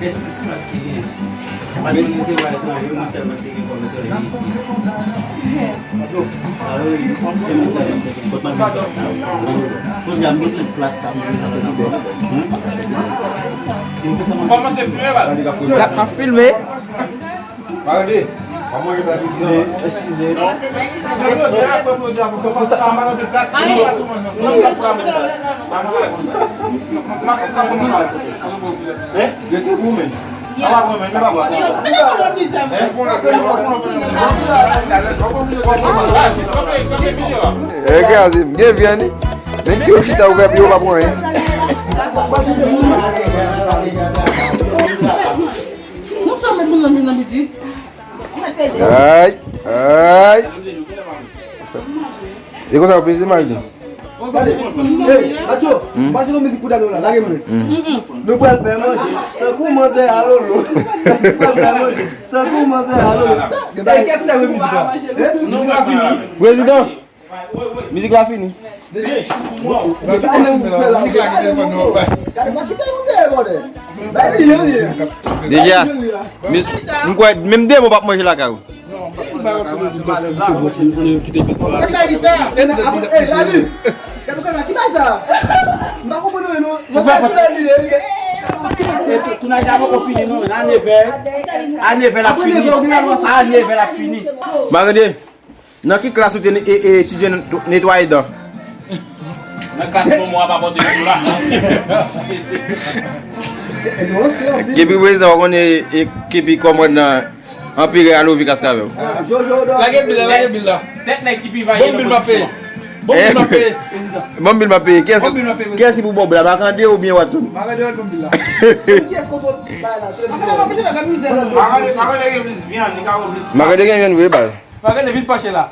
Desce. Filmé. Vamos ajudar É que assim, ninguém vê, né? Nem que o chita o verbo eu vou pôr aí. Não chama de nome na medida. Ai. E quando eu penso mais, Ei, Acho, mas eu não me segura não, lá que me. Não pode ver mais. Tá com mais é alô. Tá com mais é alô. Ei, qu'est-ce que c'est musique? Musique la fini. Président. Musique la fini. Déjà, même deux, on va manger la carou. Magandie, dans quelle classe tu étudies nettoyer dedans? Dans la classe pour moi, pas porter le là. Qui puis président on est qui puis commande en pire à l'ouvrir cascave. La gueule là. Tête là qui puis va y aller. Bon bill m'a payé. Qu'est-ce que vous bon là Macandé ou bien Watson? Macandé vient nous bal. Macandé vite passer là.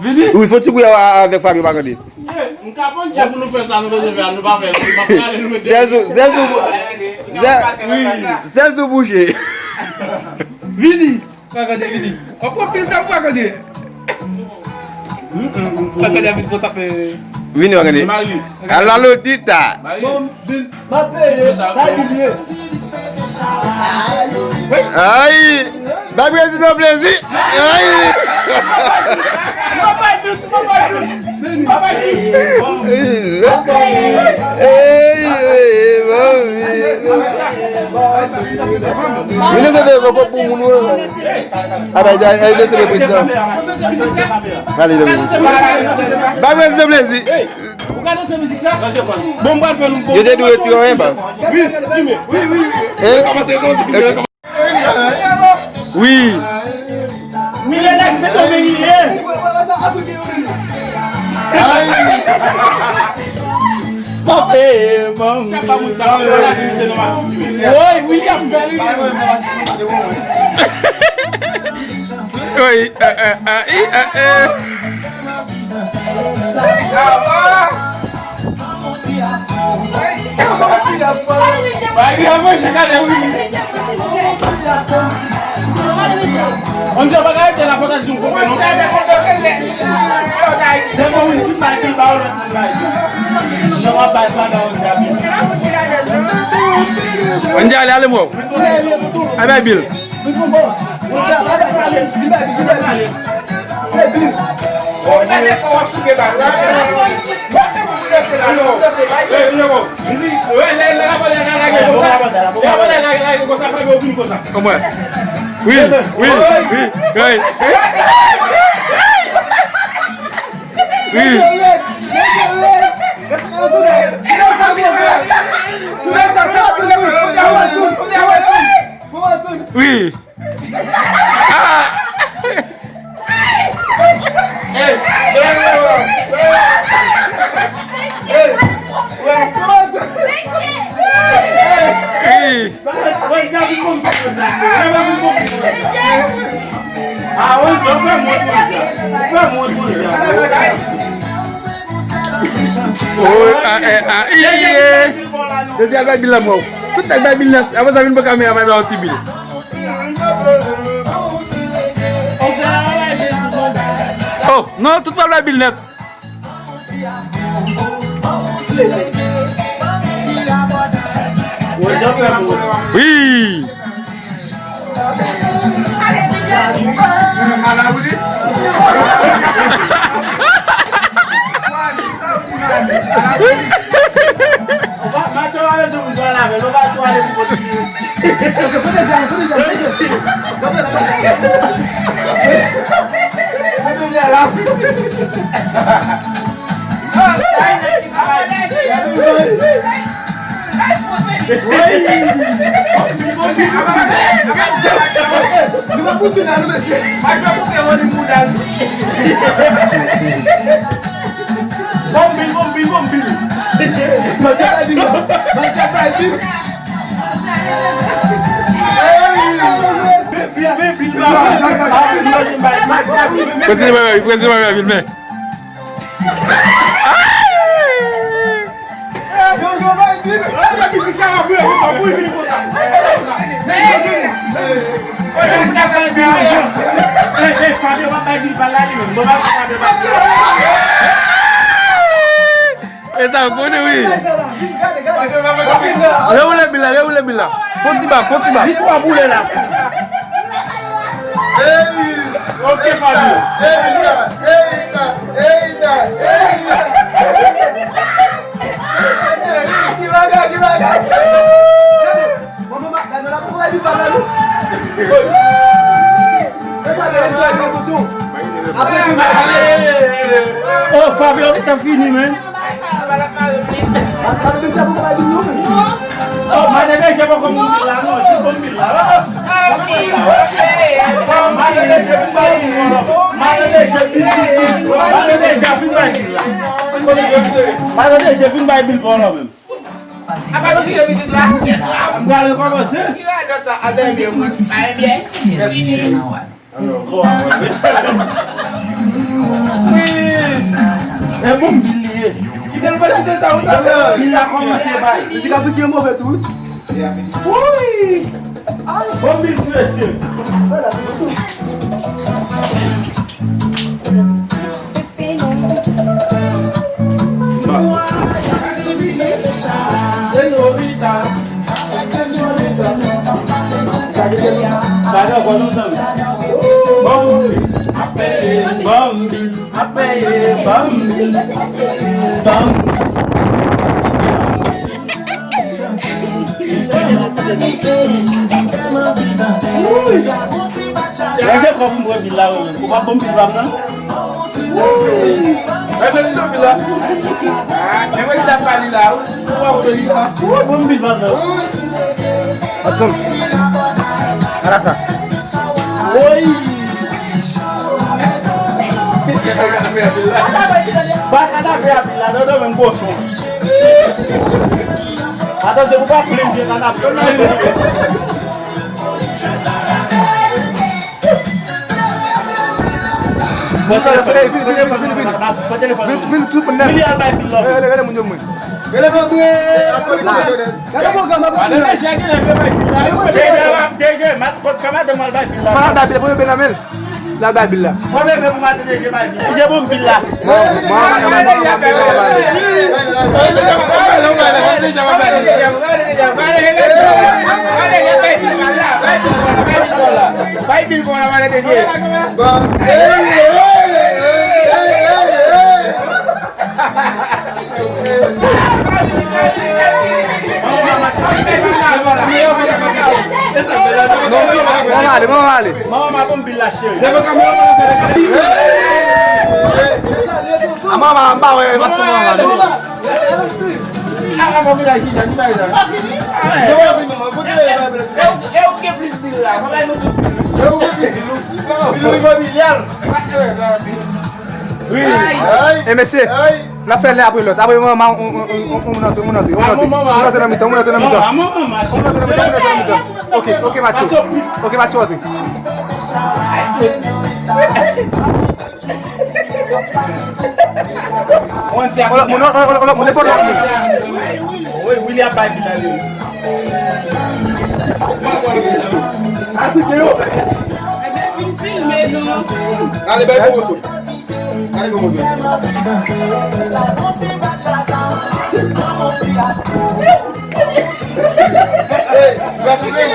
Vidi? Oui, faut tu avec Fabio Macandé. On capone pour nous faire ça nous faire nous pas faire. C'est sous boucher. Vini. Macandé vini. On peut pile ça Macandé. Macandé vite pour taper. Vini Macandé. À la lotita. Aïe. Bah président plaisir. Aïe. Ministre de Vopo pour nous. Ah bah il laisse le président. Allez le. Bah président plaisir. Vous connaissez cette musique ça? Bon bah faire nous. Je t'ai dit tu rien pas. Oui. Oui, les lacs, c'est ton pays. Papé, maman. Ça pas mon temps. C'est non assisté. Oui, William Ferry. Oui. On dit pas arrêter la fondation pour nous. On dit allez moi. Allez Bill. Comment? Oui. Oui. Desi al bay bil la mou. Tout ak bay bil net. Apo sa vin pou kame avay ba anti bil. Oh, non, tout pa bay bil net. Oui. Esa kone oui. Reoule bila. Kontiba. Victoire boule là. Ok Fabio. Oh Fabio, t'as fini man. Oh, mana dia siapa kamu bilang? Oh, siapa bilang? Mana dia siapa bilang? Mana dia siapa bilang? Mana dia siapa bilang? Mana dia siapa bilang bola mesmo? Apa sih yang itu lah? Enggak ada kau sih? Kira ada yang bom billet. Kita lupa kita tahu tak? Bila kau masih baik. Isi kau tu game over tu. Ui. Bom billet sih. Señorita. Ada kau nonton. Saya kau pun buat bilang, kau pun bilang kan? Saya pun bilang. Memang kita paling lah. Kau pun bilang. Atsun. Arasa. Oi. Bacana vea bila, não dá um gosto. Até se você aprende a nadar, não é? Bil tu benar. Ada munjung mun. Mana dah bila punya benamel. La dah bila. Mama pun bila share. Mama ambawe masomo ngalo. Mau bilang kita ni baik dah. Eu que bila. Makai lu. Eu que bila. Biliar. Oui. Eh monsieur. La faire là après l'autre. Après maman on OK, Mathieu. OK, Mathieu. On n'est pas là. Oui, William Babi là. Allez, ben, comment ça? Allez, comment ça? Hey, vas filmer.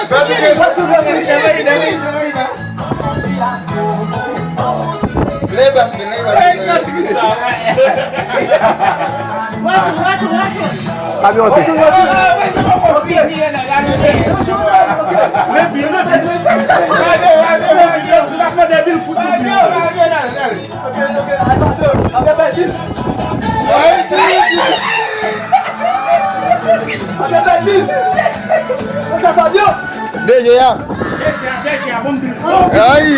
Déjà. Aí,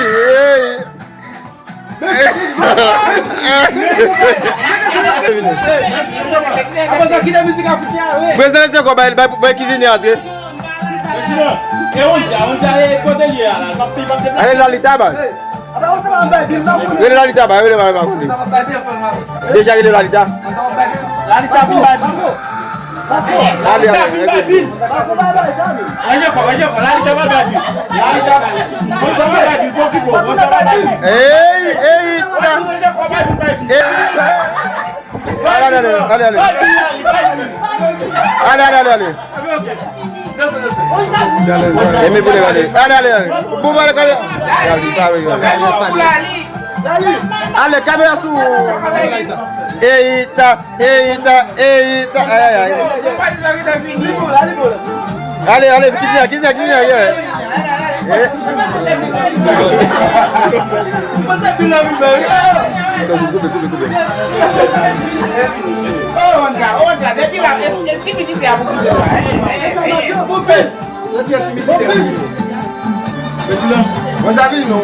Presidente, você vai cuisiner entrer. Allez, là, l'itaba. Là, l'itaba, déjà, il est là, l'itaba. Allez, allez, caméra sous. Eita. Allez, cuisine. Vous avez non?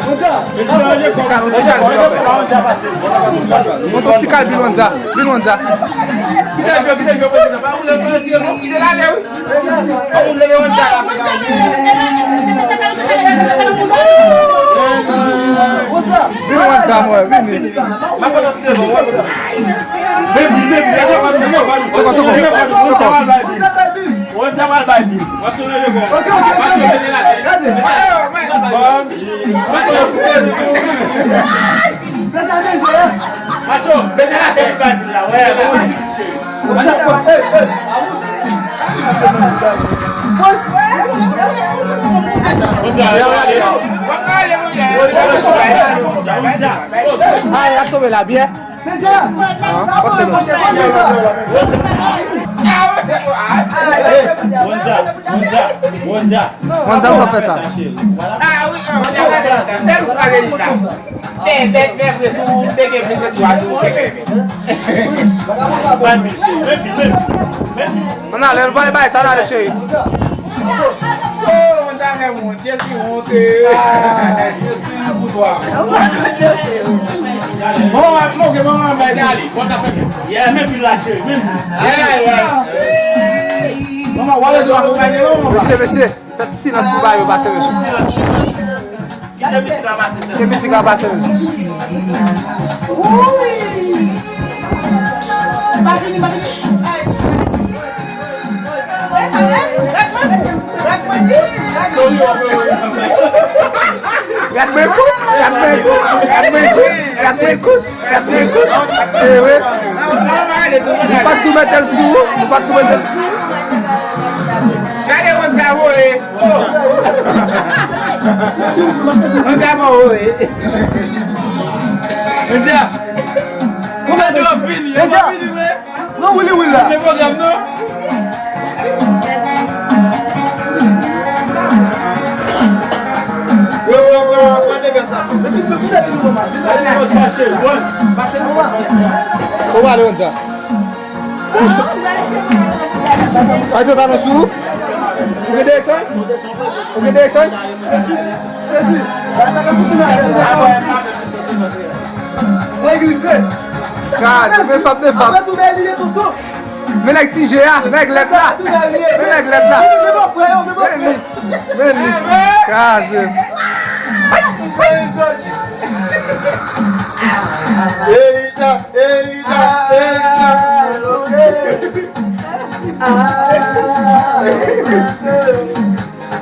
La bière. Déjà. Monza, on va faire ça. Ah oui, on a l'air pas de ça là, chérie. Monsieur, faites silence pour pas passer monsieur. Quelle musique va passer monsieur? Pas tout mettre le sous. Regardez mon cerveau, déjà. Non, oui, là. Le programme, non? Como é, Leandro? Vai tentar no sul? O que deixa? Vai glisser. Cara, tu me fap de fap. Après tu m'as lié tout. Mais nèg ti GA, nèg let là. Nèg let là. Vem. Casa. Eita, eita, eita.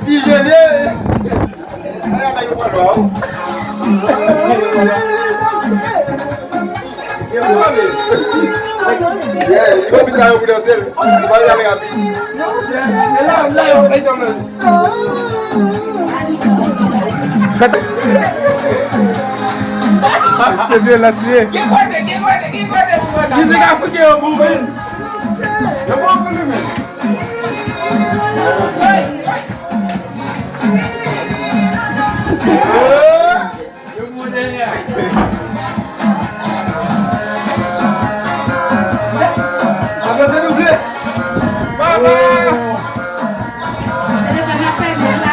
Tigelier. Il va bizarre pour danser. Il va y aller à pied. C'est bien la pliée. Qui c'est qui a foutu au bout?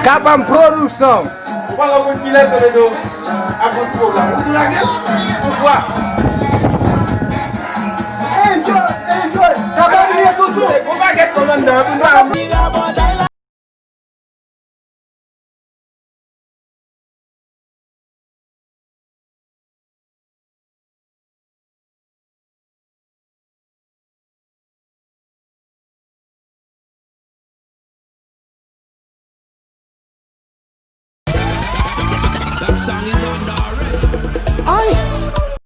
Capam produção. Qual é o que leva a do a construção? Tu lá quer? Pourquoi? Enjoy! Tá bom, tudo! Como é que é comandante?